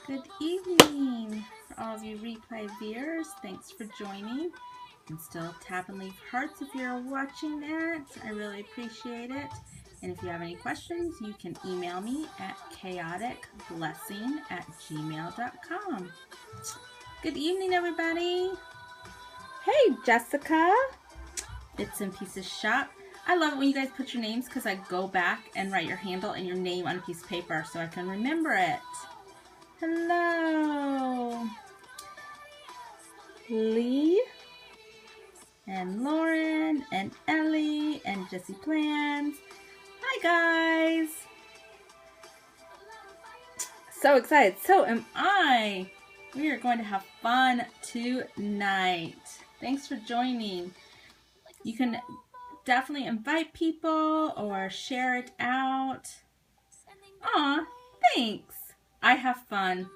Good evening for all of you replay viewers. Thanks for joining. And still tap and leave hearts if you're watching that. I really appreciate it. And if you have any questions, you can email me at chaoticblessing@gmail.com. Good evening, everybody. Hey, Jessica. Bits and Pieces Shop. I love it when you guys put your names because I go back and write your handle and your name on a piece of paper so I can remember it. Hello. Lee and Lauren and Ellie and Jessie Plans. Hi, guys. So excited. So am I. We are going to have fun tonight. Thanks for joining. You can definitely invite people or share it out. Aw, thanks. I have fun.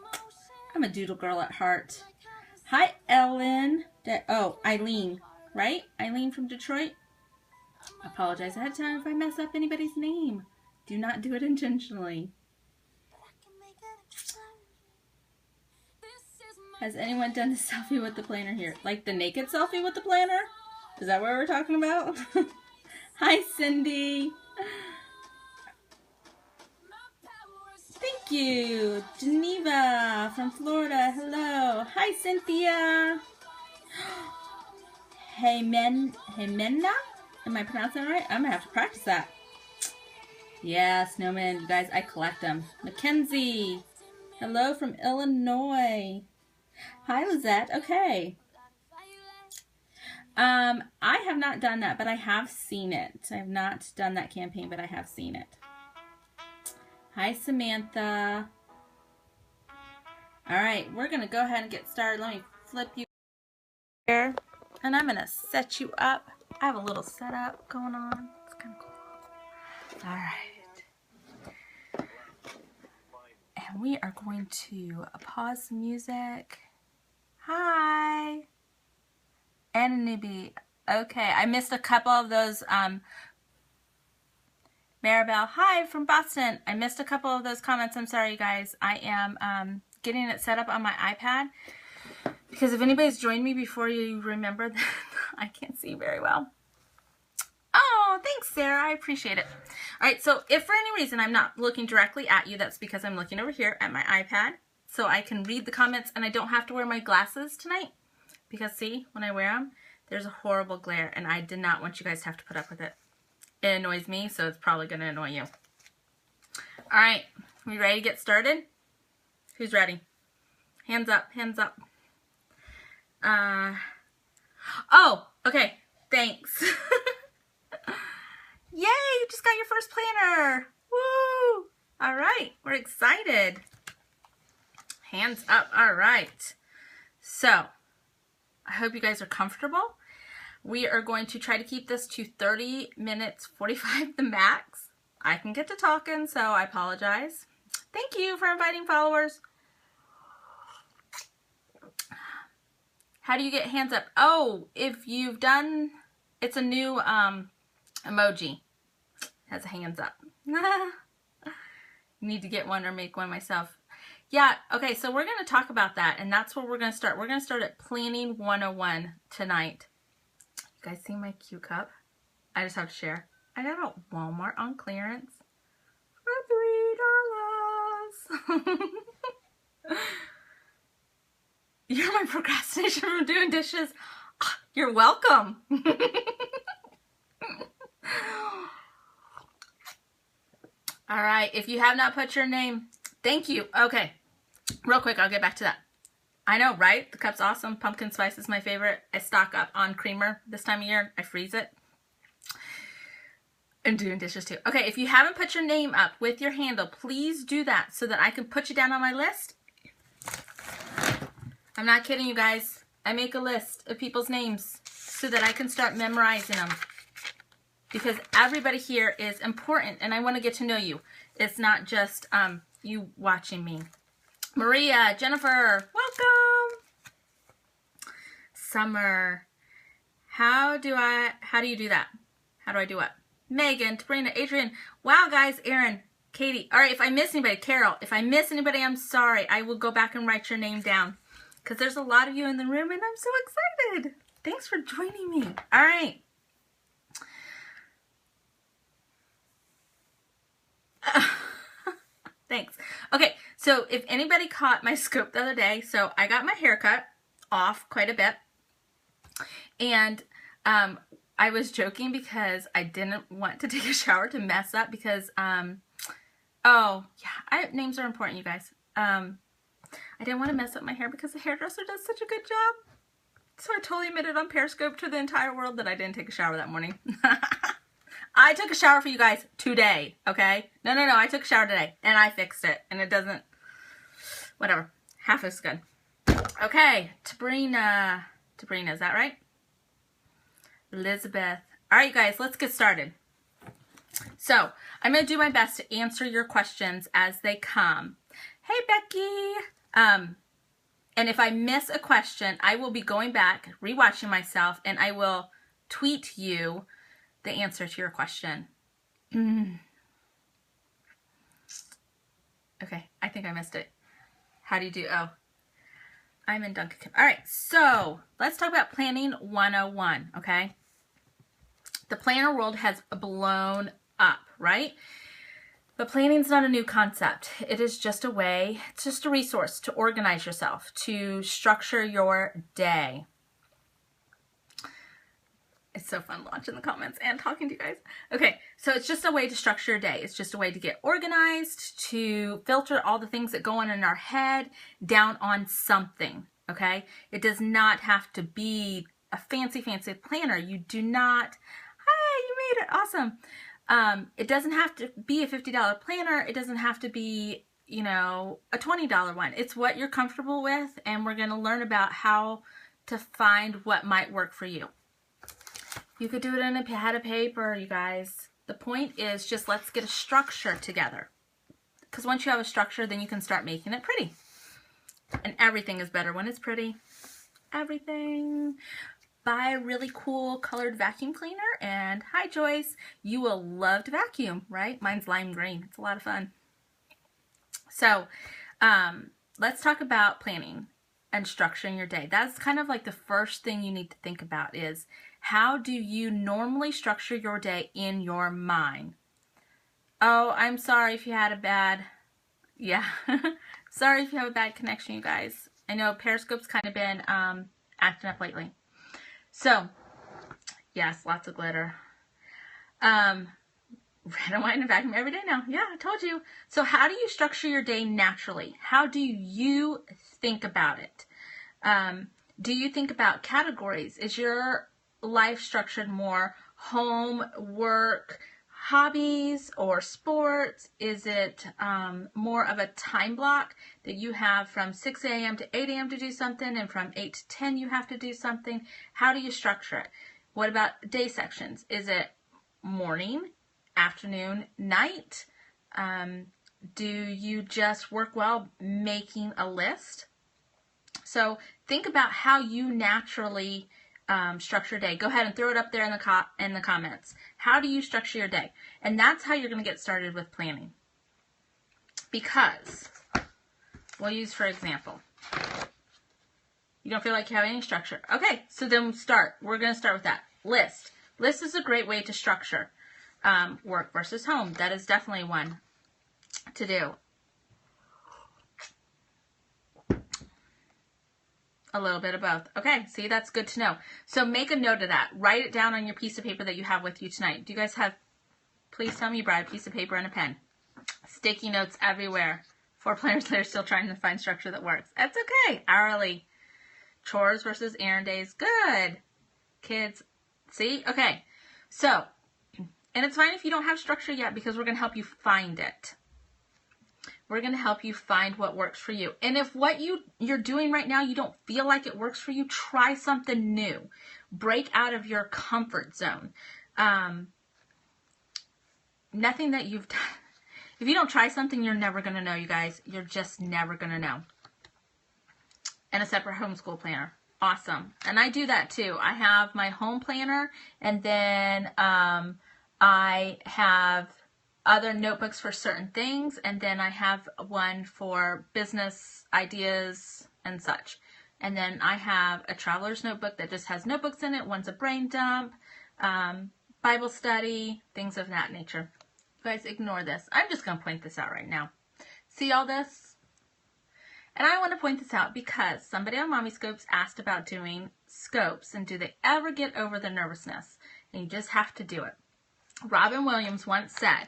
I'm a doodle girl at heart. Hi, Ellen. Oh, Eileen, right? Eileen from Detroit. Apologize ahead of time if I mess up anybody's name. Do not do it intentionally. Has anyone done a selfie with the planner here? Like the naked selfie with the planner? Is that what we're talking about? Hi, Cindy. Thank you. Geneva from Florida. Hello. Hi, Cynthia. Hemena? Am I pronouncing that right? I'm going to have to practice that. Yeah, snowmen. You guys, I collect them. Mackenzie. Hello from Illinois. Hi, Lizette. Okay. I have not done that, but I have seen it. I have not done that campaign, but I have seen it. Hi, Samantha. All right, we're going to go ahead and get started. Let me flip you here, and I'm going to set you up. I have a little setup going on. It's kind of cool. All right. And we are going to pause the music. Hi. And a newbie. Okay, I missed a couple of those. Maribel, hi from Boston. I missed a couple of those comments. I'm sorry, you guys. I am getting it set up on my iPad because if anybody's joined me before, you remember that I can't see very well. Oh, thanks, Sarah. I appreciate it. All right, so if for any reason I'm not looking directly at you, that's because I'm looking over here at my iPad so I can read the comments and I don't have to wear my glasses tonight because, see, when I wear them, there's a horrible glare and I did not want you guys to have to put up with it. It annoys me, so it's probably going to annoy you. All right, we ready to get started? Who's ready? Hands up, hands up. Oh, okay, thanks. Yay, you just got your first planner. Woo! All right, we're excited. Hands up, all right. So, I hope you guys are comfortable. We are going to try to keep this to 30 minutes, 45 the max. I can get to talking, so I apologize. Thank you for inviting followers. How do you get hands up? Oh, if you've done, it's a new emoji. It has a hands up. Need to get one or make one myself. Yeah, okay, so we're going to talk about that, and that's where we're going to start. We're going to start at Planning 101 tonight. You guys see my Q cup? I just have to share. I got it at Walmart on clearance for $3. You're my procrastination from doing dishes. You're welcome. All right, if you have not put your name, thank you. Okay, real quick, I'll get back to that. I know, right? The cup's awesome. Pumpkin spice is my favorite. I stock up on creamer this time of year. I freeze it. I'm doing dishes too. Okay, if you haven't put your name up with your handle, please do that so that I can put you down on my list. I'm not kidding you guys. I make a list of people's names so that I can start memorizing them. Because everybody here is important and I want to get to know you. It's not just you watching me. Maria, Jennifer, welcome. Summer, how do you do that? How do I do what? Megan, Sabrina, Adrian. Wow, guys, Aaron, Katie. All right, if I miss anybody, Carol, if I miss anybody, I'm sorry. I will go back and write your name down because there's a lot of you in the room and I'm so excited. Thanks for joining me. All right. Thanks. Okay, so if anybody caught my scoop the other day, so I got my hair cut off quite a bit. And I was joking because I didn't want to take a shower to mess up because, oh, yeah, names are important, you guys. I didn't want to mess up my hair because the hairdresser does such a good job. So I totally admitted on Periscope to the entire world that I didn't take a shower that morning. I took a shower for you guys today, okay? No, I took a shower today, and I fixed it, and it doesn't, whatever, half as good. Okay, Tabrina, is that right? Elizabeth. All right, you guys, let's get started. So, I'm going to do my best to answer your questions as they come. Hey, Becky. And if I miss a question, I will be going back, rewatching myself, and I will tweet you the answer to your question. Okay, I think I missed it. How do you do? Oh, I'm in Duncan. All right, so let's talk about planning 101, okay? The planner world has blown up, right? But planning's not a new concept. It is just a way, it's just a resource to organize yourself, to structure your day. It's so fun watching the comments and talking to you guys. Okay, so it's just a way to structure your day. It's just a way to get organized, to filter all the things that go on in our head down on something, okay? It does not have to be a fancy planner. You do not, hey, you made it, awesome. It doesn't have to be a $50 planner. It doesn't have to be, you know, a $20 one. It's what you're comfortable with, and we're going to learn about how to find what might work for you. You could do it in a pad of paper, you guys. The point is just let's get a structure together. Because once you have a structure, then you can start making it pretty. And everything is better when it's pretty. Everything. Buy a really cool colored vacuum cleaner. And hi, Joyce. You will love to vacuum, right? Mine's lime green. It's a lot of fun. So let's talk about planning and structuring your day. That's kind of like the first thing you need to think about is how do you normally structure your day in your mind? Oh, I'm sorry if you had a bad, yeah. Sorry if you have a bad connection, you guys. I know Periscope's kind of been acting up lately. So, yes, lots of glitter. Red and white in a vacuum every day now. Yeah, I told you. So how do you structure your day naturally? How do you think about it? Do you think about categories? Is your life structured more home, work, hobbies, or sports? Is it more of a time block that you have from 6 a.m. to 8 a.m. to do something and from 8 to 10 you have to do something? How do you structure it? What about day sections? Is it morning, afternoon, night? Do you just work well making a list? So think about how you naturally structure your day. Go ahead and throw it up there in the comments. How do you structure your day? And that's how you're going to get started with planning. Because, we'll use for example, you don't feel like you have any structure. Okay, so then start. We're going to start with that. List. List is a great way to structure work versus home. That is definitely one to do. A little bit of both. Okay, see, that's good to know. So make a note of that. Write it down on your piece of paper that you have with you tonight. Do you guys have, please tell me you brought a piece of paper and a pen. Sticky notes everywhere. 4 planners that are still trying to find structure that works. That's okay. Hourly. Chores versus errand days. Good. Kids. See? Okay. So, and it's fine if you don't have structure yet because we're going to help you find it. We're going to help you find what works for you. And if what you're doing right now, you don't feel like it works for you, try something new. Break out of your comfort zone. Nothing that you've done. If you don't try something, you're never going to know, you guys. You're just never going to know. And a separate homeschool planner. Awesome. And I do that too. I have my home planner, and then I have other notebooks for certain things, and then I have one for business ideas and such. And then I have a traveler's notebook that just has notebooks in it. One's a brain dump, Bible study, things of that nature. You guys ignore this. I'm just going to point this out right now. See all this? And I want to point this out because somebody on Mommy Scopes asked about doing scopes and do they ever get over the nervousness? And you just have to do it. Robin Williams once said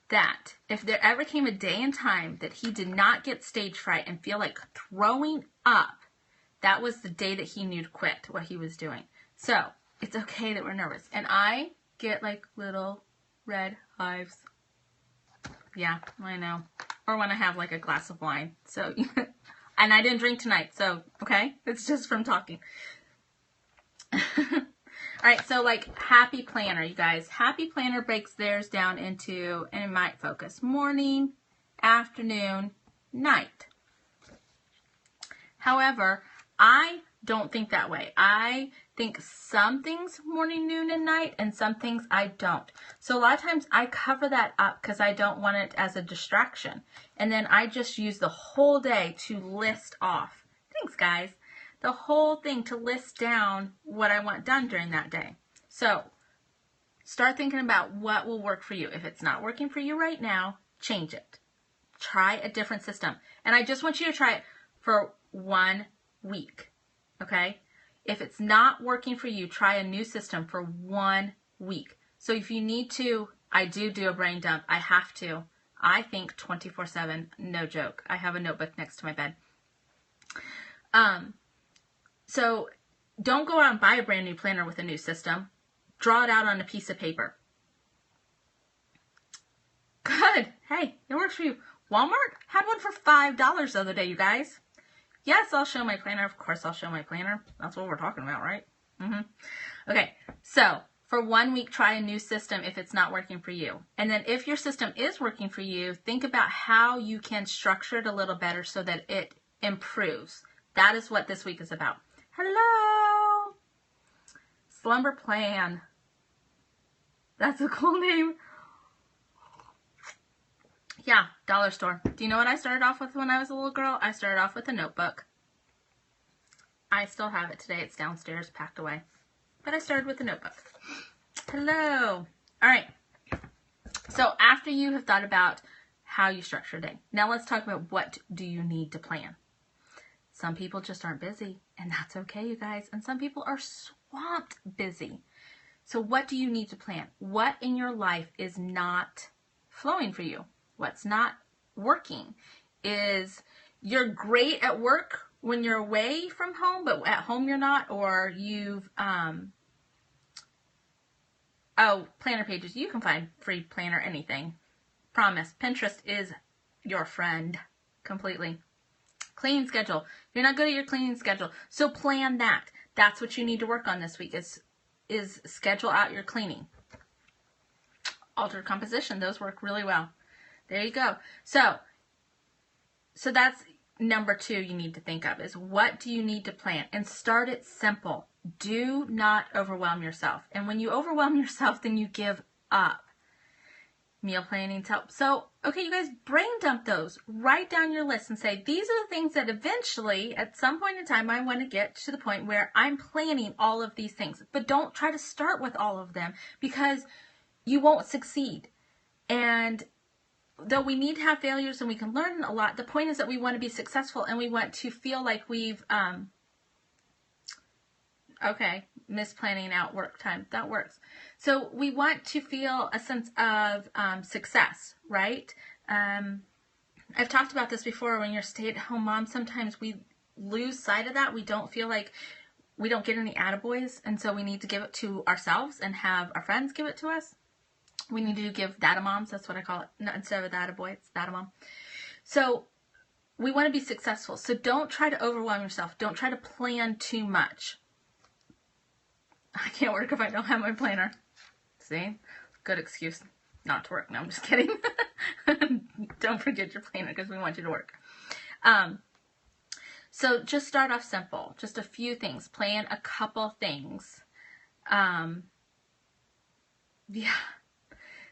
that if there ever came a day and time that he did not get stage fright and feel like throwing up, that was the day that he knew to quit what he was doing. So it's okay that we're nervous. And I get like little red hives. Yeah, I know. Or when I have like a glass of wine. So, and I didn't drink tonight. So, okay. It's just from talking. All right. So like Happy Planner, you guys. Happy Planner breaks theirs down into, and it might focus, morning, afternoon, night. However, I don't think that way. I think some things morning, noon, and night, and some things I don't. So a lot of times I cover that up because I don't want it as a distraction. And then I just use the whole day to list off. Thanks, guys. The whole thing to list down what I want done during that day. So start thinking about what will work for you. If it's not working for you right now, change it. Try a different system. And I just want you to try it for 1 week. Okay? If it's not working for you, try a new system for 1 week. So if you need to, I do a brain dump. I have to. I think 24/7, no joke. I have a notebook next to my bed. So don't go out and buy a brand new planner with a new system. Draw it out on a piece of paper. Good. Hey, it works for you. Walmart had one for $5 the other day, you guys. Yes, I'll show my planner. Of course, I'll show my planner. That's what we're talking about, right? Okay, so for 1 week, try a new system if it's not working for you. And then if your system is working for you, think about how you can structure it a little better so that it improves. That is what this week is about. Hello! Slumber Plan. That's a cool name. Yeah, dollar store. Do you know what I started off with when I was a little girl? I started off with a notebook. I still have it today. It's downstairs, packed away. But I started with a notebook. Hello. All right. So after you have thought about how you structure a day, now let's talk about what do you need to plan. Some people just aren't busy, and that's okay, you guys. And some people are swamped busy. So what do you need to plan? What in your life is not flowing for you? What's not working? Is you're great at work when you're away from home, but at home you're not, or you've, planner pages. You can find free planner anything. Promise. Pinterest is your friend completely. Cleaning schedule. You're not good at your cleaning schedule, so plan that. That's what you need to work on this week is schedule out your cleaning. Altered composition. Those work really well. There you go. So that's number 2 you need to think of is what do you need to plan? And start it simple. Do not overwhelm yourself. And when you overwhelm yourself, then you give up. Meal planning's help. So, okay, you guys, brain dump those. Write down your list and say, these are the things that eventually, at some point in time, I want to get to the point where I'm planning all of these things. But don't try to start with all of them because you won't succeed. And though we need to have failures and we can learn a lot, the point is that we want to be successful and we want to feel like we've, misplanning out work time. That works. So we want to feel a sense of success, right? I've talked about this before. When you're a stay-at-home mom, sometimes we lose sight of that. We don't feel like we don't get any attaboys, and so we need to give it to ourselves and have our friends give it to us. We need to give data moms. That's what I call it. No, instead of a data boy, it's data mom. So we want to be successful. So don't try to overwhelm yourself. Don't try to plan too much. I can't work if I don't have my planner. See? Good excuse not to work. No, I'm just kidding. Don't forget your planner because we want you to work. So just start off simple. Just a few things. Plan a couple things. Yeah.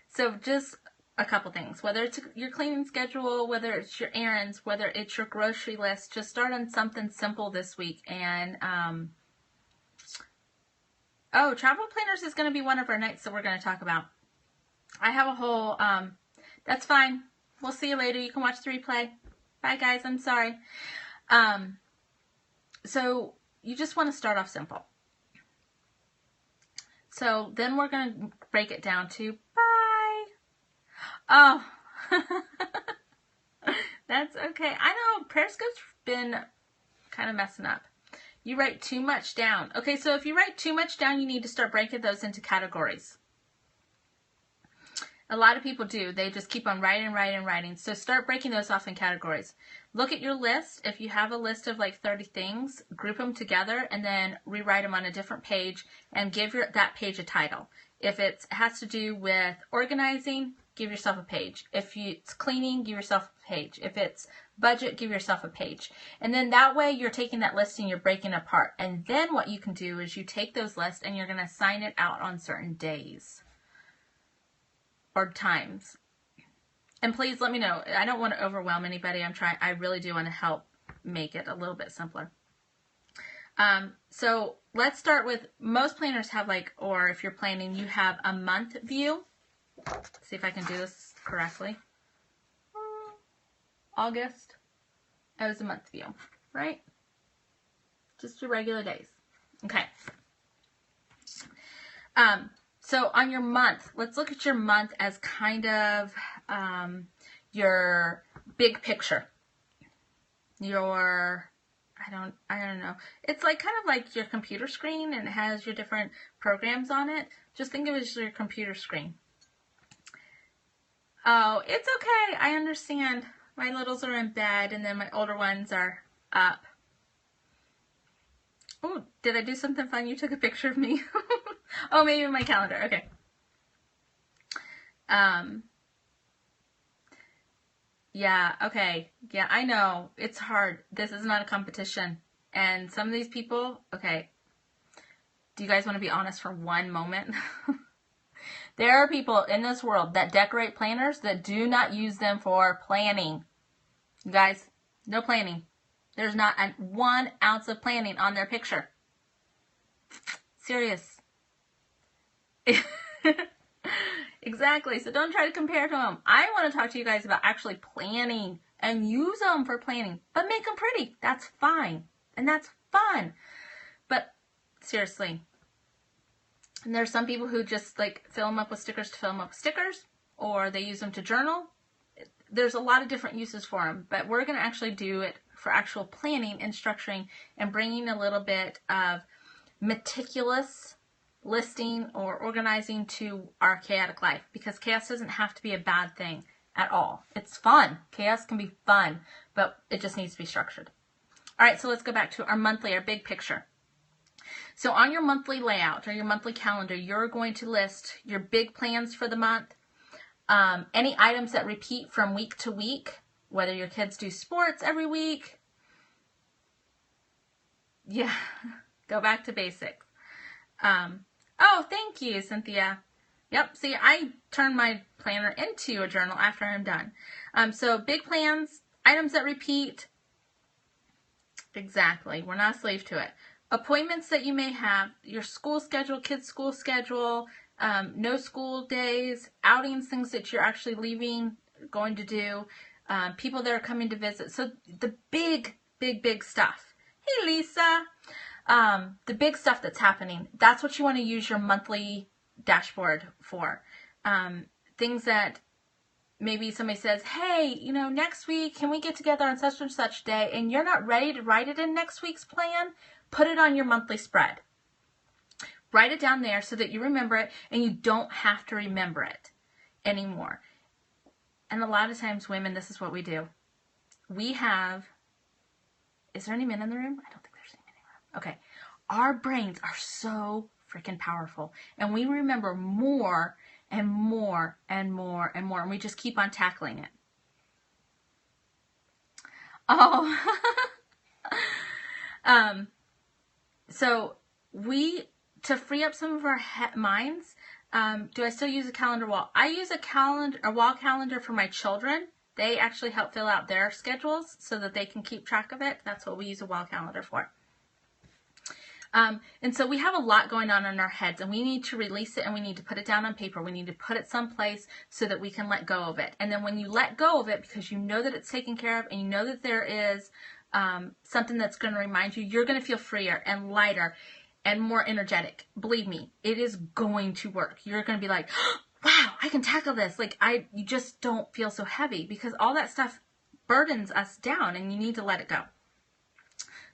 So just a couple things, whether it's your cleaning schedule, whether it's your errands, whether it's your grocery list. Just start on something simple this week. And oh, travel planners is going to be one of our nights that we're going to talk about. I have a whole that's fine, we'll see you later. You can watch the replay. Bye guys, I'm sorry. So you just want to start off simple. So then we're going to break it down to bye. Oh, that's okay. I know Periscope's been kind of messing up. You write too much down. Okay, so if you write too much down, you need to start breaking those into categories. A lot of people do. They just keep on writing. So start breaking those off in categories. Look at your list. If you have a list of like 30 things, group them together and then rewrite them on a different page and give that page a title. If it has to do with organizing, give yourself a page. If it's cleaning, give yourself a page. If it's budget, give yourself a page. And then that way you're taking that list and you're breaking it apart. And then what you can do is you take those lists and you're going to assign it out on certain days or times. And please let me know. I don't want to overwhelm anybody. I really do want to help make it a little bit simpler. So let's start with, most planners have like, or if you're planning, you have a month view. Let's see if I can do this correctly. August. It was a month view, right? Just your regular days. Okay. So on your month, let's look at your month as kind of your big picture. Your, I don't know. It's like kind of like your computer screen and it has your different programs on it. Just think of it as your computer screen. Oh, it's okay. I understand. My littles are in bed and then my older ones are up. Oh, did I do something fun? You took a picture of me. Oh, maybe my calendar. Okay. Yeah, okay. Yeah, I know. It's hard. This is not a competition. And some of these people, okay. Do you guys want to be honest for one moment? There are people in this world that decorate planners that do not use them for planning. You guys, no planning. There's not 1 ounce of planning on their picture. Serious. Exactly. So don't try to compare to them. I want to talk to you guys about actually planning and use them for planning, but make them pretty. That's fine. And that's fun. But seriously, and there's some people who just like fill them up with stickers to fill them up with stickers, or they use them to journal. There's a lot of different uses for them, but we're going to actually do it for actual planning and structuring and bringing a little bit of meticulous listing or organizing to our chaotic life, because chaos doesn't have to be a bad thing at all. It's fun. Chaos can be fun, but it just needs to be structured. All right, so let's go back to our monthly, our big picture. So on your monthly layout or your monthly calendar, you're going to list your big plans for the month, any items that repeat from week to week, whether your kids do sports every week. Yeah, go back to basics. Oh, thank you, Cynthia. Yep, see, I turn my planner into a journal after I'm done. So big plans, items that repeat. Exactly, we're not a slave to it. Appointments that you may have, your school schedule, kids' school schedule, no school days, outings, things that you're actually leaving, going to do, people that are coming to visit. So the big stuff. Hey, Lisa. The big stuff that's happening, that's what you want to use your monthly dashboard for. Things that maybe somebody says, hey, you know, next week, can we get together on such and such day? And you're not ready to write it in next week's plan, put it on your monthly spread. Write it down there so that you remember it and you don't have to remember it anymore. And a lot of times, women, this is what we do. We have, is there any men in the room? I don't think there's any men in the room. Okay. Our brains are so freaking powerful. And we remember more and more and more and more. And we just keep on tackling it. Oh. So to free up some of our minds, Do I still use a calendar wall? I use a wall calendar for my children. They actually help fill out their schedules so that they can keep track of it. That's what we use a wall calendar for. And so we have a lot going on in our heads, and we need to release it, and we need to put it down on paper. We need to put it someplace so that we can let go of it. And then when you let go of it, because you know that it's taken care of, and you know that there is something that's going to remind you, you're going to feel freer and lighter and more energetic. Believe me, it is going to work. You're going to be like, wow, I can tackle this. Like, you just don't feel so heavy, because all that stuff burdens us down, and you need to let it go.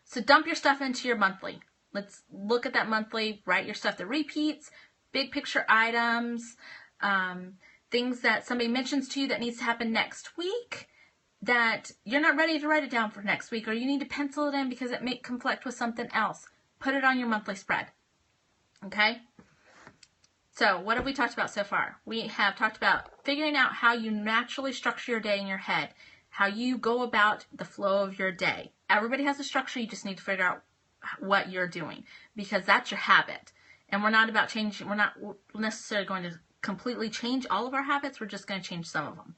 So dump your stuff into your monthly. Let's look at that monthly. Write your stuff that repeats, big picture items, things that somebody mentions to you that needs to happen next week that you're not ready to write it down for next week, or you need to pencil it in because it may conflict with something else. Put it on your monthly spread. Okay? So what have we talked about so far? We have talked about figuring out how you naturally structure your day in your head, how you go about the flow of your day. Everybody has a structure. You just need to figure out what you're doing, because that's your habit. And we're not about changing. We're not necessarily going to completely change all of our habits. We're just going to change some of them.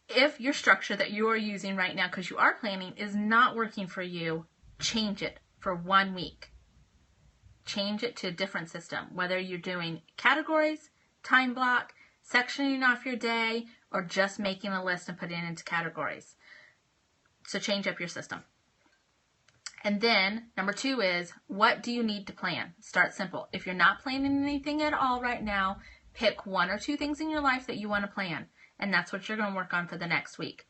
If your structure that you are using right now, because you are planning, is not working for you, change it for 1 week. Change it to a different system, whether you're doing categories, time block, sectioning off your day, or just making a list and putting it into categories. So change up your system. And then number 2 is, what do you need to plan? Start simple. If you're not planning anything at all right now, pick 1 or 2 things in your life that you want to plan. And that's what you're going to work on for the next week.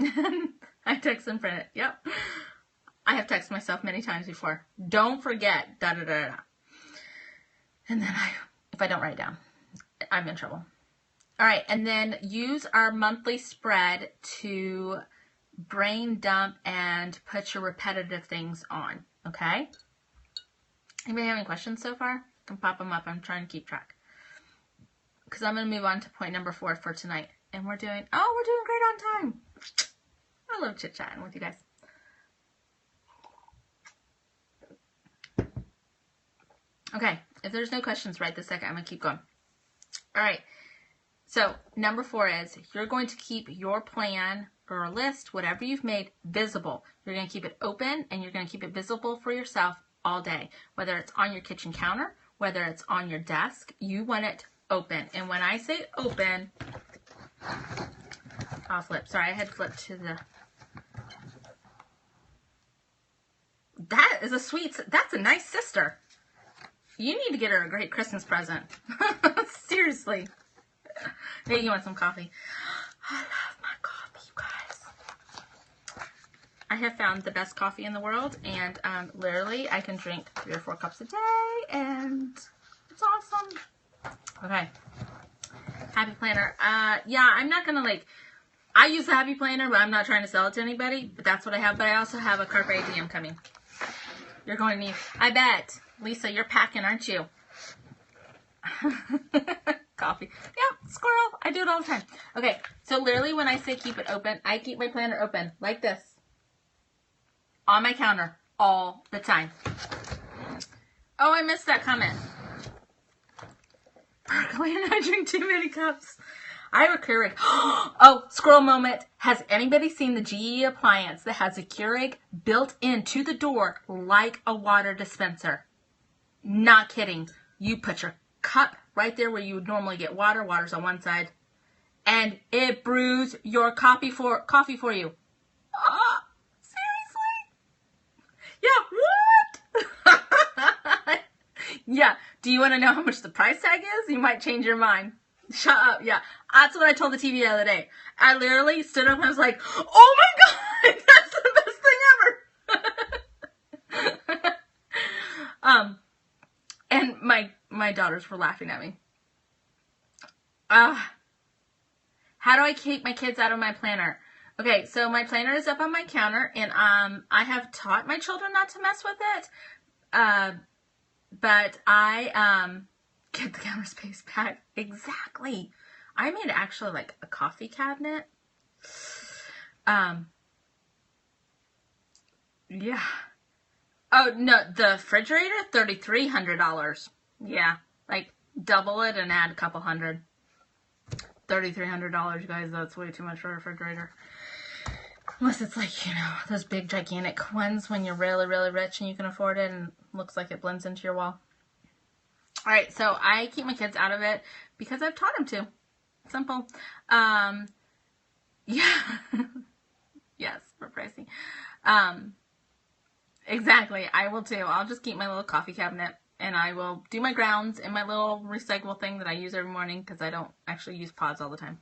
I text and print it. Yep. I have texted myself many times before. Don't forget, da da da da. And then if I don't write it down, I'm in trouble. All right. And then use our monthly spread to brain dump and put your repetitive things on. Okay? Anybody have any questions so far? You can pop them up. I'm trying to keep track. Because I'm going to move on to point number 4 for tonight. And we're doing great on time. I love chit-chatting with you guys. Okay, if there's no questions right this second, I'm going to keep going. All right, so number 4 is you're going to keep your plan or a list, whatever you've made, visible. You're going to keep it open, and you're going to keep it visible for yourself all day. Whether it's on your kitchen counter, whether it's on your desk, you want it open. And when I say open, I'll flip. Sorry, I had flipped to the... That is a sweet... That's a nice sister. You need to get her a great Christmas present. Seriously. Hey, you want some coffee? I love my coffee, you guys. I have found the best coffee in the world, and literally I can drink 3 or 4 cups a day, and it's awesome. Okay. Happy Planner. Yeah, I'm not going to I use the Happy Planner, but I'm not trying to sell it to anybody, but that's what I have. But I also have a Carpe Diem coming. You're going to need, I bet. Lisa, you're packing, aren't you? Coffee. Yep, squirrel. I do it all the time. Okay, so literally when I say keep it open, I keep my planner open like this. On my counter all the time. Oh, I missed that comment. Berkeley and I drink too many cups. I have a Keurig. Oh, squirrel moment. Has anybody seen the GE appliance that has a Keurig built into the door like a water dispenser? Not kidding. You put your cup right there where you would normally get water. Water's on one side. And it brews your coffee for you. Oh, seriously? Yeah, what? Yeah. Do you want to know how much the price tag is? You might change your mind. Shut up. Yeah. That's what I told the TV the other day. I literally stood up and I was like, oh my God, that's the best thing ever. And my daughters were laughing at me. How do I keep my kids out of my planner? Okay, so my planner is up on my counter, and I have taught my children not to mess with it. But I get the counter space back. Exactly. I made actually like a coffee cabinet. Yeah. Oh, no, the refrigerator, $3,300. Yeah, like double it and add a couple hundred. $3,300, you guys, that's way too much for a refrigerator. Unless it's like, you know, those big gigantic ones when you're really, really rich and you can afford it and looks like it blends into your wall. All right, so I keep my kids out of it because I've taught them to. Simple. Yeah. Yes, for pricey. Exactly. I will too. I'll just keep my little coffee cabinet and I will do my grounds in my little recyclable thing that I use every morning because I don't actually use pods all the time.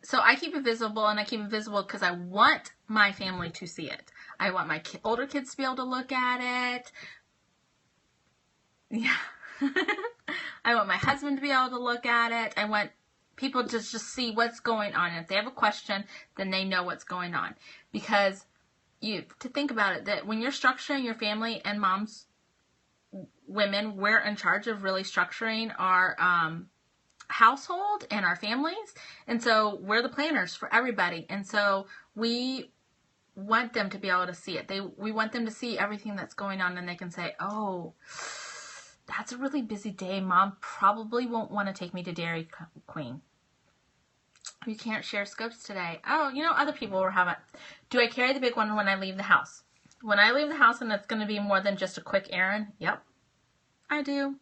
So I keep it visible, and I keep it visible because I want my family to see it. I want my older kids to be able to look at it. Yeah. I want my husband to be able to look at it. I want people to just see what's going on. And if they have a question, then they know what's going on. Because to think about it, that when you're structuring your family, and moms, women, we're in charge of really structuring our household and our families. And so we're the planners for everybody. And so we want them to be able to see it. We want them to see everything that's going on, and they can say, oh, that's a really busy day. Mom probably won't want to take me to Dairy Queen. We can't share scopes today. Oh, you know, other people will have it. Do I carry the big one when I leave the house? When I leave the house and it's going to be more than just a quick errand? Yep, I do.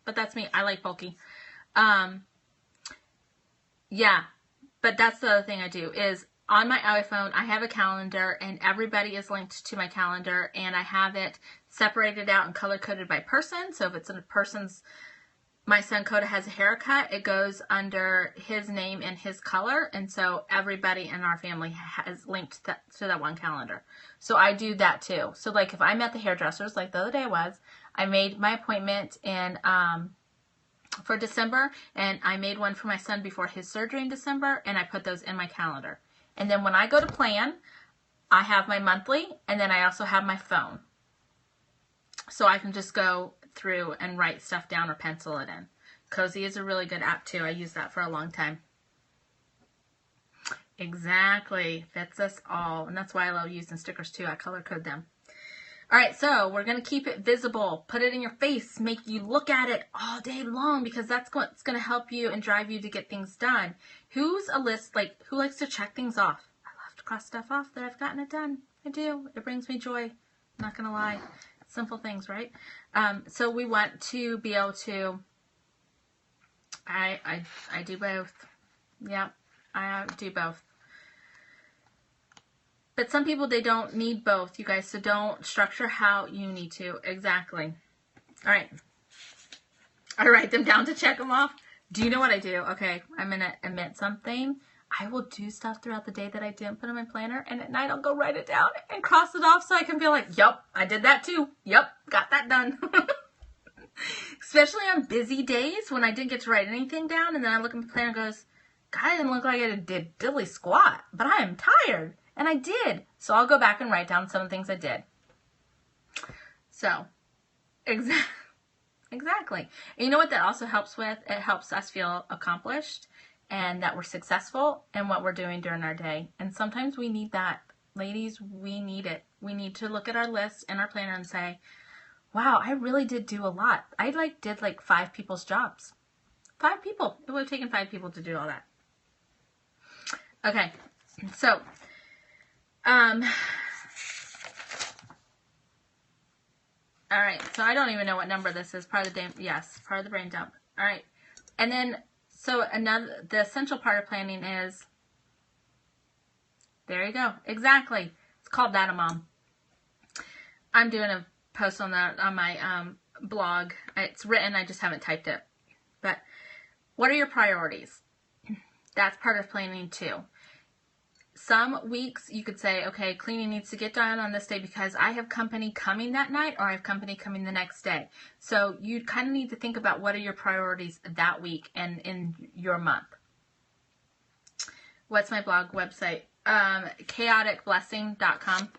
But that's me. I like bulky. Yeah, but that's the other thing I do is on my iPhone, I have a calendar, and everybody is linked to my calendar, and I have it separated out and color-coded by person. So if it's a person's, my son Coda has a haircut, it goes under his name and his color, and so everybody in our family has linked to that one calendar. So I do that too. So like if I'm at the hairdresser's, like the other day I made my appointment for December, and I made one for my son before his surgery in December, and I put those in my calendar. And then when I go to plan, I have my monthly, and then I also have my phone. So I can just go through and write stuff down or pencil it in. Cozy is a really good app too. I use that for a long time. Exactly. Fits us all. And that's why I love using stickers too. I color code them. All right, so we're going to keep it visible. Put it in your face. Make you look at it all day long, because that's what's going to help you and drive you to get things done. Who's a list, like, who likes to check things off? I love to cross stuff off that I've gotten it done. I do. It brings me joy. I'm not going to lie. Simple things, right? So we want to be able to, I do both. Yeah, I do both. But some people, they don't need both, you guys, so don't structure how you need to. Exactly. All right. I write them down to check them off. Do you know what I do? Okay, I'm going to admit something. I will do stuff throughout the day that I didn't put in my planner, and at night I'll go write it down and cross it off so I can feel like, yep, I did that too. Yep, got that done. Especially on busy days when I didn't get to write anything down, and then I look at my planner and goes, God, I didn't look like I did diddly squat, but I am tired. And I did. So I'll go back and write down some of the things I did. So, exactly. And you know what that also helps with? It helps us feel accomplished and that we're successful in what we're doing during our day. And sometimes we need that. Ladies, we need it. We need to look at our list and our planner and say, wow, I really did do a lot. I did 5 people's jobs. 5 people. It would have taken 5 people to do all that. Okay. So, all right, so I don't even know what number this is. Part of the day, yes, part of the brain dump. All right, and then so the essential part of planning is, there you go, exactly. It's called That a Mom. I'm doing a post on that on my blog. It's written, I just haven't typed it. But what are your priorities? That's part of planning too. Some weeks you could say, okay, cleaning needs to get done on this day because I have company coming that night, or I have company coming the next day. So you kind of need to think about what are your priorities that week and in your month. What's my blog website? chaoticblessing.com.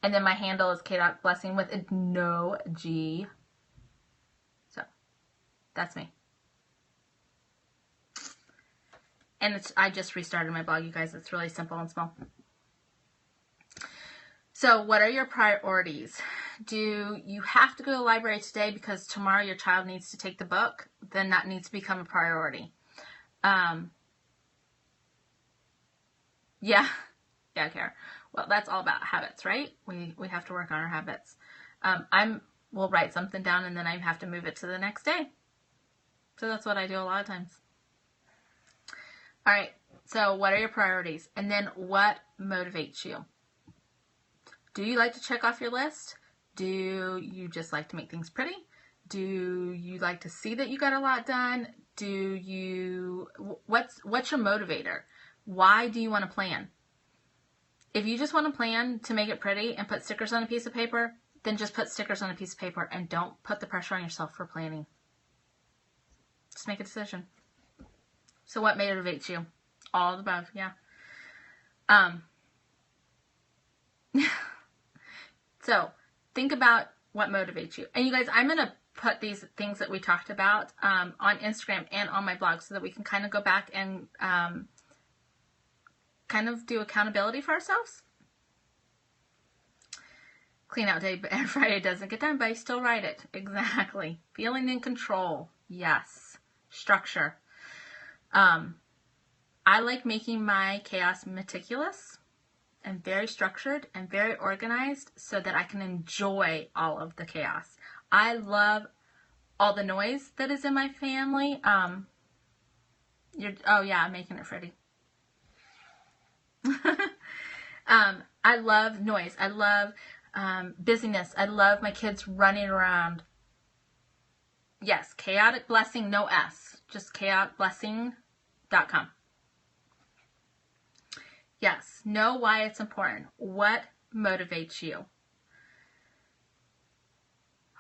And then my handle is chaoticblessing with no G. So that's me. And I just restarted my blog, you guys. It's really simple and small. So what are your priorities? Do you have to go to the library today because tomorrow your child needs to take the book? Then that needs to become a priority. Yeah, Kara. Well, that's all about habits, right? We have to work on our habits. We'll write something down and then I have to move it to the next day. So that's what I do a lot of times. All right. So what are your priorities? And then what motivates you? Do you like to check off your list? Do you just like to make things pretty? Do you like to see that you got a lot done? What's your motivator? Why do you want to plan? If you just want to plan to make it pretty and put stickers on a piece of paper, then just put stickers on a piece of paper and don't put the pressure on yourself for planning. Just make a decision. So what motivates you? All of the above, yeah. So think about what motivates you. And you guys, I'm going to put these things that we talked about on Instagram and on my blog so that we can kind of go back and kind of do accountability for ourselves. Clean out day and Friday doesn't get done, but I still write it. Exactly. Feeling in control. Yes. Structure. I like making my chaos meticulous and very structured and very organized so that I can enjoy all of the chaos. I love all the noise that is in my family. Oh yeah, I'm making it pretty. I love noise. I love busyness. I love my kids running around. Yes, chaotic blessing, no S. Just chaoticblessing.com. Yes, know why it's important. What motivates you?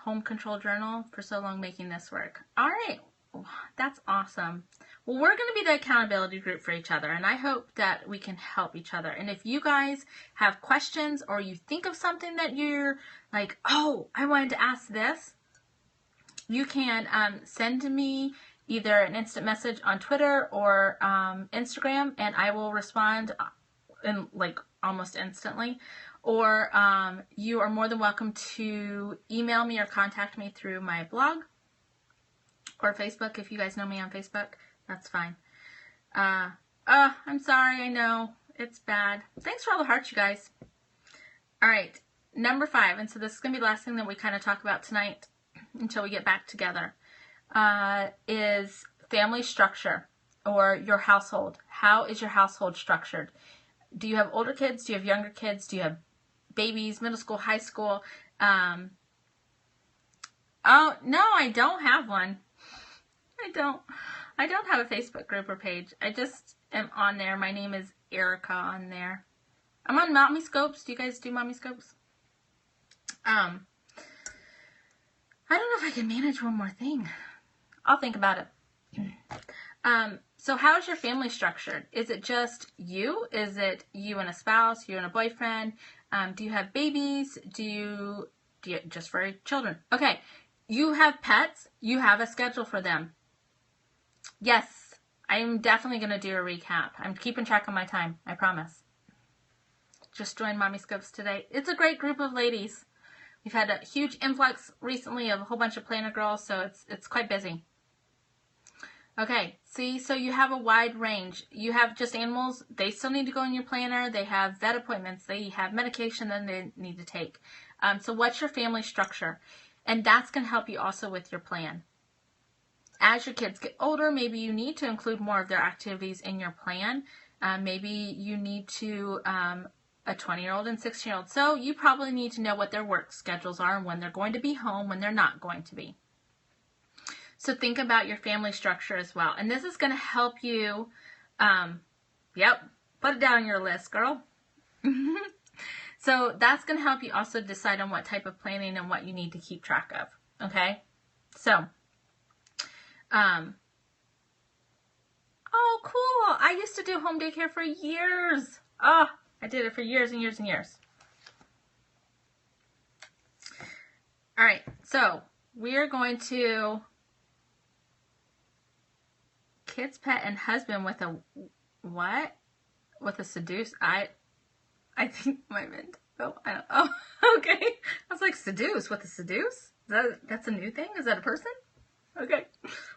Home control journal, for so long making this work. All right, that's awesome. Well, we're going to be the accountability group for each other, and I hope that we can help each other. And if you guys have questions or you think of something that you're like, oh, I wanted to ask this, you can send me either an instant message on Twitter or Instagram, and I will respond in like almost instantly. Or you are more than welcome to email me or contact me through my blog or Facebook. If you guys know me on Facebook, that's fine. I'm sorry. I know it's bad. Thanks for all the hearts, you guys. All right. Number 5. And so this is going to be the last thing that we kind of talk about tonight until we get back together, is family structure or your household. How is your household structured? Do you have older kids? Do you have younger kids? Do you have babies, middle school, high school? Oh, no, I don't have one. I don't have a Facebook group or page. I just am on there. My name is Erica on there. I'm on Mommy Scopes. Do you guys do Mommy Scopes? I don't know if I can manage one more thing. I'll think about it. So how is your family structured? Is it just you? Is it you and a spouse, you and a boyfriend? Do you have babies? Do you just for children? Okay. You have pets. You have a schedule for them. Yes, I'm definitely going to do a recap. I'm keeping track of my time. I promise. Just joined Mommy Scopes today. It's a great group of ladies. We've had a huge influx recently of a whole bunch of planner girls, so it's quite busy. Okay, see, so you have a wide range. You have just animals. They still need to go in your planner. They have vet appointments. They have medication that they need to take. So what's your family structure? And that's going to help you also with your plan. As your kids get older, maybe you need to include more of their activities in your plan. Maybe you need to a 20-year-old and 16-year-old. So you probably need to know what their work schedules are and when they're going to be home, when they're not going to be. So think about your family structure as well. And this is going to help you, put it down on your list, girl. So that's going to help you also decide on what type of planning and what you need to keep track of. Okay? So, oh, cool. I used to do home daycare for years. Oh, I did it for years and years and years. All right. So we are going to kids, pet, and husband with a what? With a seduce. I think I meant Oh, oh, okay. I was like, seduce. What, the seduce? That's a new thing? Is that a person? Okay.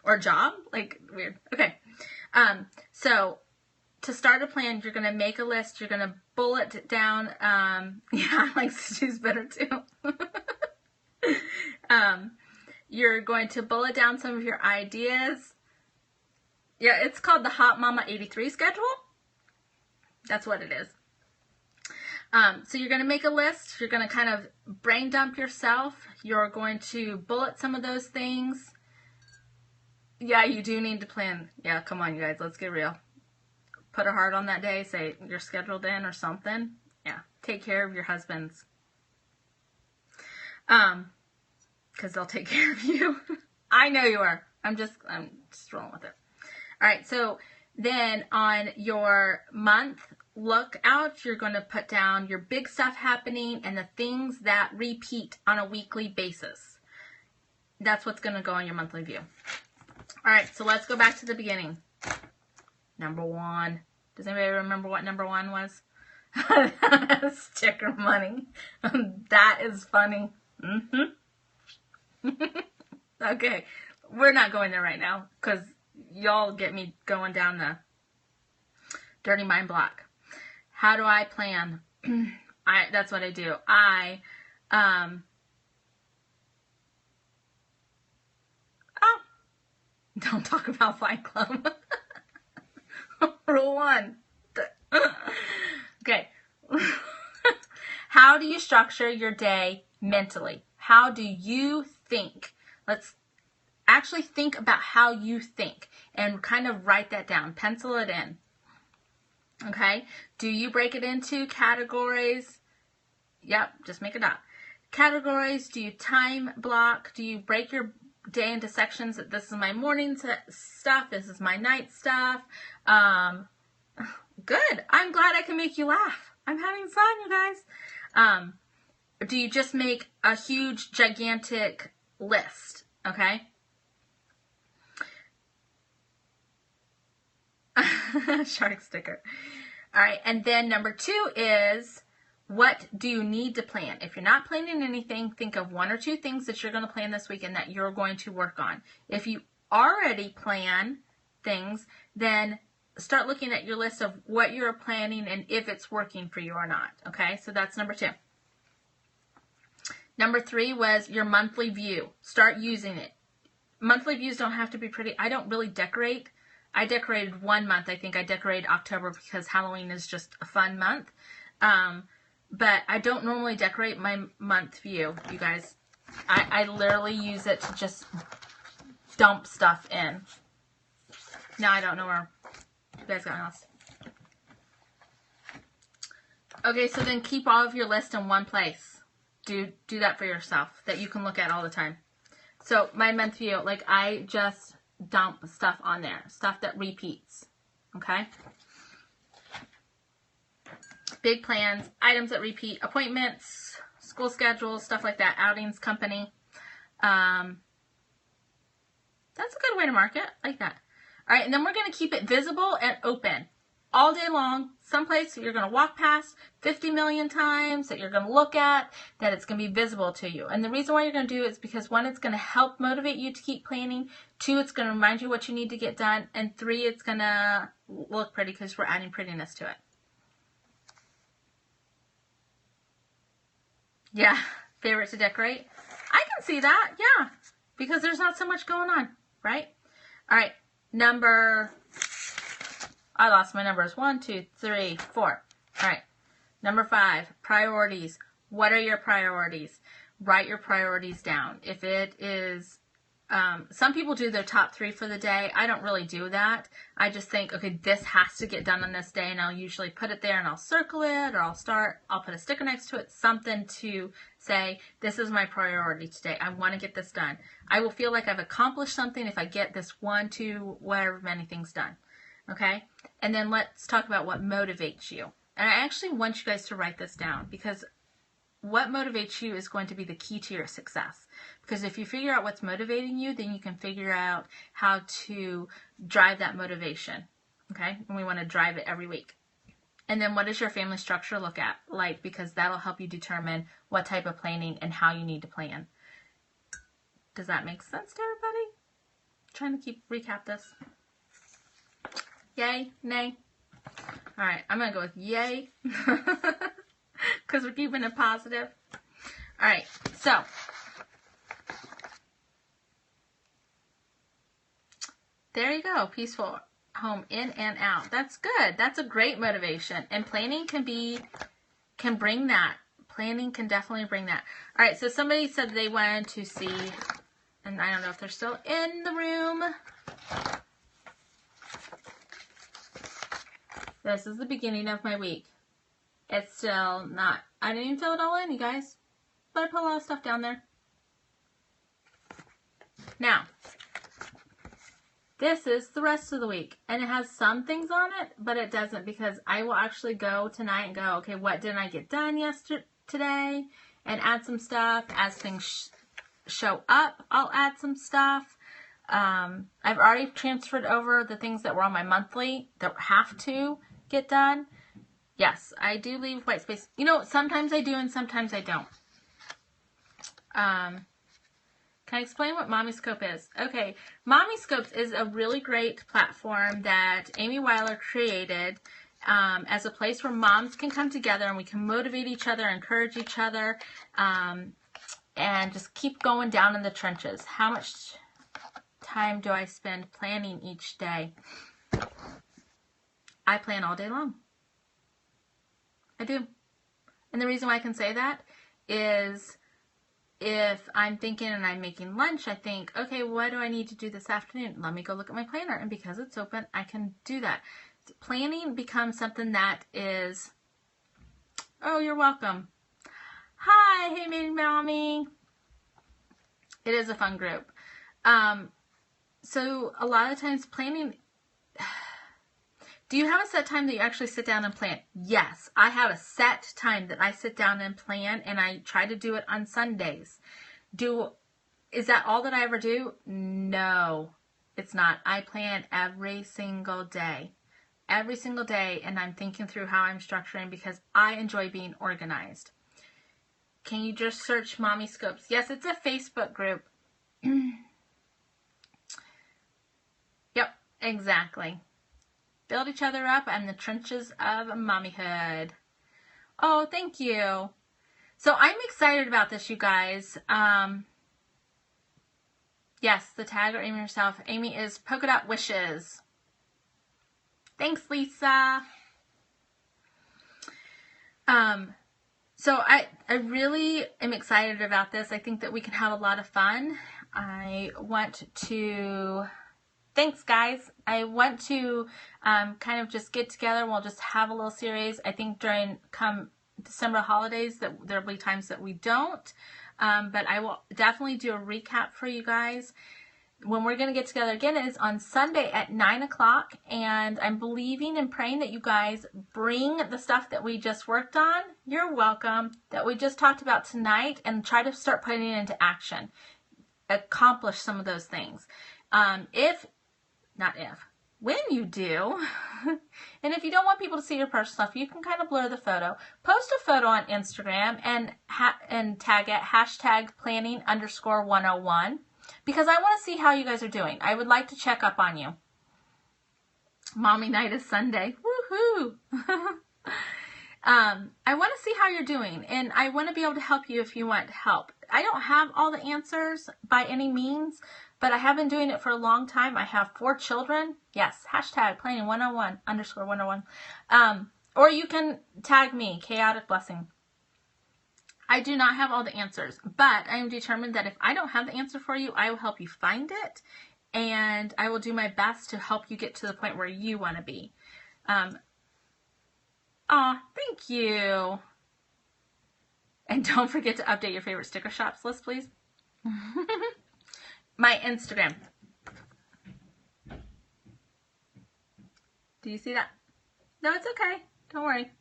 Or a job? Like, weird. Okay. So to start a plan, you're going to make a list. You're going to bullet it down. Yeah, I like seduce better too. You're going to bullet down some of your ideas. Yeah, it's called the Hot Mama 83 schedule. That's what it is. So you're going to make a list. You're going to kind of brain dump yourself. You're going to bullet some of those things. Yeah, you do need to plan. Yeah, come on, you guys. Let's get real. Put a heart on that day. Say you're scheduled in or something. Yeah, take care of your husbands. Because they'll take care of you. I know you are. I'm just rolling with it. All right, so then on your month lookout, you're going to put down your big stuff happening and the things that repeat on a weekly basis. That's what's going to go on your monthly view. All right, so let's go back to the beginning. Number 1. Does anybody remember what number 1 was? Sticker money. That is funny. Okay, we're not going there right now because y'all get me going down the dirty mind block. How do I plan? That's what I do. Don't talk about Fight Club. Rule 1. Okay. How do you structure your day mentally? How do you think? Let's actually think about how you think and kind of write that down. Pencil it in. Okay? Do you break it into categories? Yep, just make a dot. Categories. Do you time block? Do you break your day into sections? This is my morning stuff. This is my night stuff. Good. I'm glad I can make you laugh. I'm having fun, you guys. Do you just make a huge, gigantic list? Okay. Shark sticker. All right. And then number 2 is, what do you need to plan? If you're not planning anything, think of 1 or 2 things that you're going to plan this week and that you're going to work on. If you already plan things, then start looking at your list of what you're planning and if it's working for you or not. Okay, so that's number 2. Number 3 was your monthly view. Start using it. Monthly views don't have to be pretty. I don't really decorate. I decorated 1 month. I think I decorated October because Halloween is just a fun month. But I don't normally decorate my month view, you guys. I literally use it to just dump stuff in. Now I don't know where you guys got lost. Okay, so then keep all of your list in one place. Do that for yourself that you can look at all the time. So my month view, like I just dump stuff on there, stuff that repeats. Okay. Big plans, items that repeat, appointments, school schedules, stuff like that, outings, company. That's a good way to mark it. I like that. All right, and then we're going to keep it visible and open all day long. Someplace that you're going to walk past 50 million times, that you're going to look at, that it's going to be visible to you. And the reason why you're going to do it is because 1, it's going to help motivate you to keep planning. 2, it's going to remind you what you need to get done. And 3, it's going to look pretty because we're adding prettiness to it. Yeah, favorite to decorate. I can see that, yeah, because there's not so much going on, right? All right, I lost my numbers. 1, 2, 3, 4. All right, number 5, priorities. What are your priorities? Write your priorities down. If it is, some people do their top 3 for the day. I don't really do that. I just think, okay, this has to get done on this day, and I'll usually put it there and I'll circle it, or I'll put a sticker next to it, something to say, this is my priority today. I want to get this done. I will feel like I've accomplished something if I get this 1, 2, whatever many things done. Okay? And then let's talk about what motivates you. And I actually want you guys to write this down because what motivates you is going to be the key to your success. Because if you figure out what's motivating you, then you can figure out how to drive that motivation. Okay? And we want to drive it every week. And then what does your family structure look like? Because that'll help you determine what type of planning and how you need to plan. Does that make sense to everybody? I'm trying to recap this. Yay? Nay? All right, I'm going to go with yay. Because we're keeping it positive. All right, so. There you go. Peaceful home in and out. That's good. That's a great motivation. And planning can bring that. Planning can definitely bring that. All right, so somebody said they wanted to see, and I don't know if they're still in the room. This is the beginning of my week. It's still not, I didn't even fill it all in, you guys. But I put a lot of stuff down there. Now, this is the rest of the week. And it has some things on it, but it doesn't, because I will actually go tonight and go, okay, what didn't I get done today? And add some stuff. As things show up, I'll add some stuff. I've already transferred over the things that were on my monthly that have to get done. Yes, I do leave white space. You know, sometimes I do and sometimes I don't. Can I explain what Mommy Scope is? Okay, Mommy Scopes is a really great platform that Amy Weiler created as a place where moms can come together and we can motivate each other, encourage each other, and just keep going down in the trenches. How much time do I spend planning each day? I plan all day long. I do. And the reason why I can say that is if I'm thinking and I'm making lunch, I think, okay, what do I need to do this afternoon? Let me go look at my planner. And because it's open, I can do that. Planning becomes something that is, oh, you're welcome. Hi, hey, Maiden Mommy. It is a fun group. So a lot of times planning, do you have a set time that you actually sit down and plan? Yes, I have a set time that I sit down and plan, and I try to do it on Sundays. Is that all that I ever do? No, it's not. I plan every single day. Every single day, and I'm thinking through how I'm structuring because I enjoy being organized. Can you just search Mommy Scopes? Yes, it's a Facebook group. Yep, exactly. Build each other up in the trenches of mommyhood. Oh, thank you. So I'm excited about this, you guys. Yes, the tag or Amy herself. Amy is Polka Dot Wishes. Thanks, Lisa. So I really am excited about this. I think that we can have a lot of fun. I want to... Thanks, guys. I want to kind of just get together and we'll just have a little series. I think during come December holidays that there'll be times that we don't. But I will definitely do a recap for you guys. When we're going to get together again is on Sunday at 9 o'clock. And I'm believing and praying that you guys bring the stuff that we just worked on. You're welcome. That we just talked about tonight and try to start putting it into action. Accomplish some of those things. When you do, and if you don't want people to see your personal stuff, you can kind of blur the photo. Post a photo on Instagram and tag it #planning_101 because I want to see how you guys are doing. I would like to check up on you. Mommy night is Sunday. Woohoo! I want to see how you're doing, and I want to be able to help you if you want help. I don't have all the answers by any means, but I have been doing it for a long time. I have 4 children. Yes, #planning101_101. Or you can tag me, chaoticblessing. I do not have all the answers, but I am determined that if I don't have the answer for you, I will help you find it, and I will do my best to help you get to the point where you want to be. Aw, thank you. And don't forget to update your favorite sticker shops list, please. My Instagram. Do you see that? No, it's okay. Don't worry.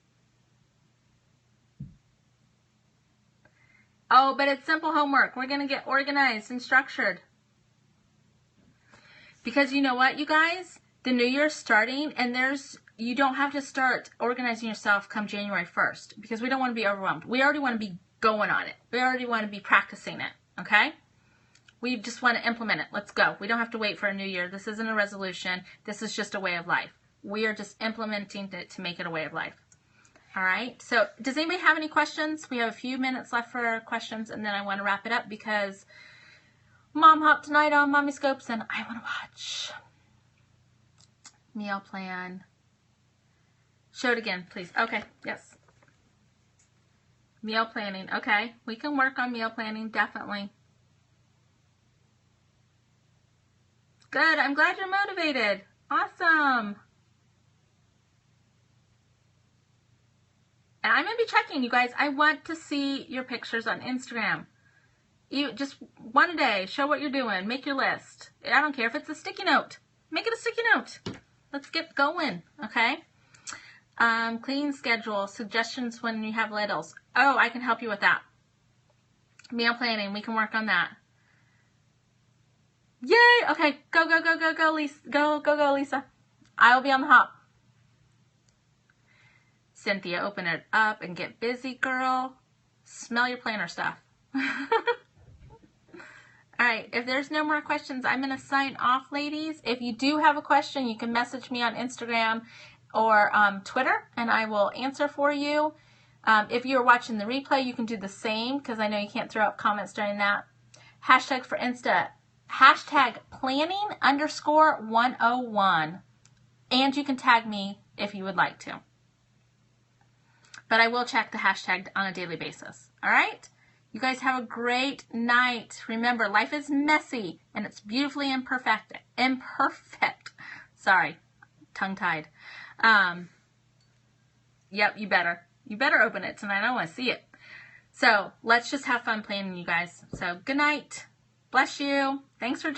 Oh, but it's simple homework. We're going to get organized and structured. Because you know what, you guys? the new year's starting, and you don't have to start organizing yourself come January 1st because we don't want to be overwhelmed. We already want to be going on it. We already want to be practicing it, okay? We just want to implement it. Let's go. We don't have to wait for a new year. This isn't a resolution. This is just a way of life. We are just implementing it to make it a way of life. All right. So does anybody have any questions? We have a few minutes left for questions, and then I want to wrap it up because Mom hopped tonight on Mommy Scopes, and I want to watch. Meal plan. Show it again, please. Okay. Yes. Meal planning. Okay. We can work on meal planning. Definitely. Good. I'm glad you're motivated. Awesome. And I'm going to be checking, you guys. I want to see your pictures on Instagram. You just one a day. Show what you're doing. Make your list. I don't care if it's a sticky note. Make it a sticky note. Let's get going. Okay. Cleaning schedule. Suggestions when you have littles. Oh, I can help you with that. Meal planning. We can work on that. Yay! Okay. Go, go, go, go, go, Lisa. Go, go, go, Lisa. I will be on the hop. Cynthia, open it up and get busy, girl. Smell your planner stuff. All right, if there's no more questions, I'm going to sign off, ladies. If you do have a question, you can message me on Instagram or Twitter, and I will answer for you. If you're watching the replay, you can do the same, because I know you can't throw up comments during that. Hashtag for Insta, hashtag planning_101. And you can tag me if you would like to. But I will check the hashtag on a daily basis. All right? You guys have a great night. Remember, life is messy and it's beautifully imperfect. Sorry, tongue-tied. Yep, you better. You better open it tonight. I want to see it. So let's just have fun planning, you guys. So good night. Bless you. Thanks for joining.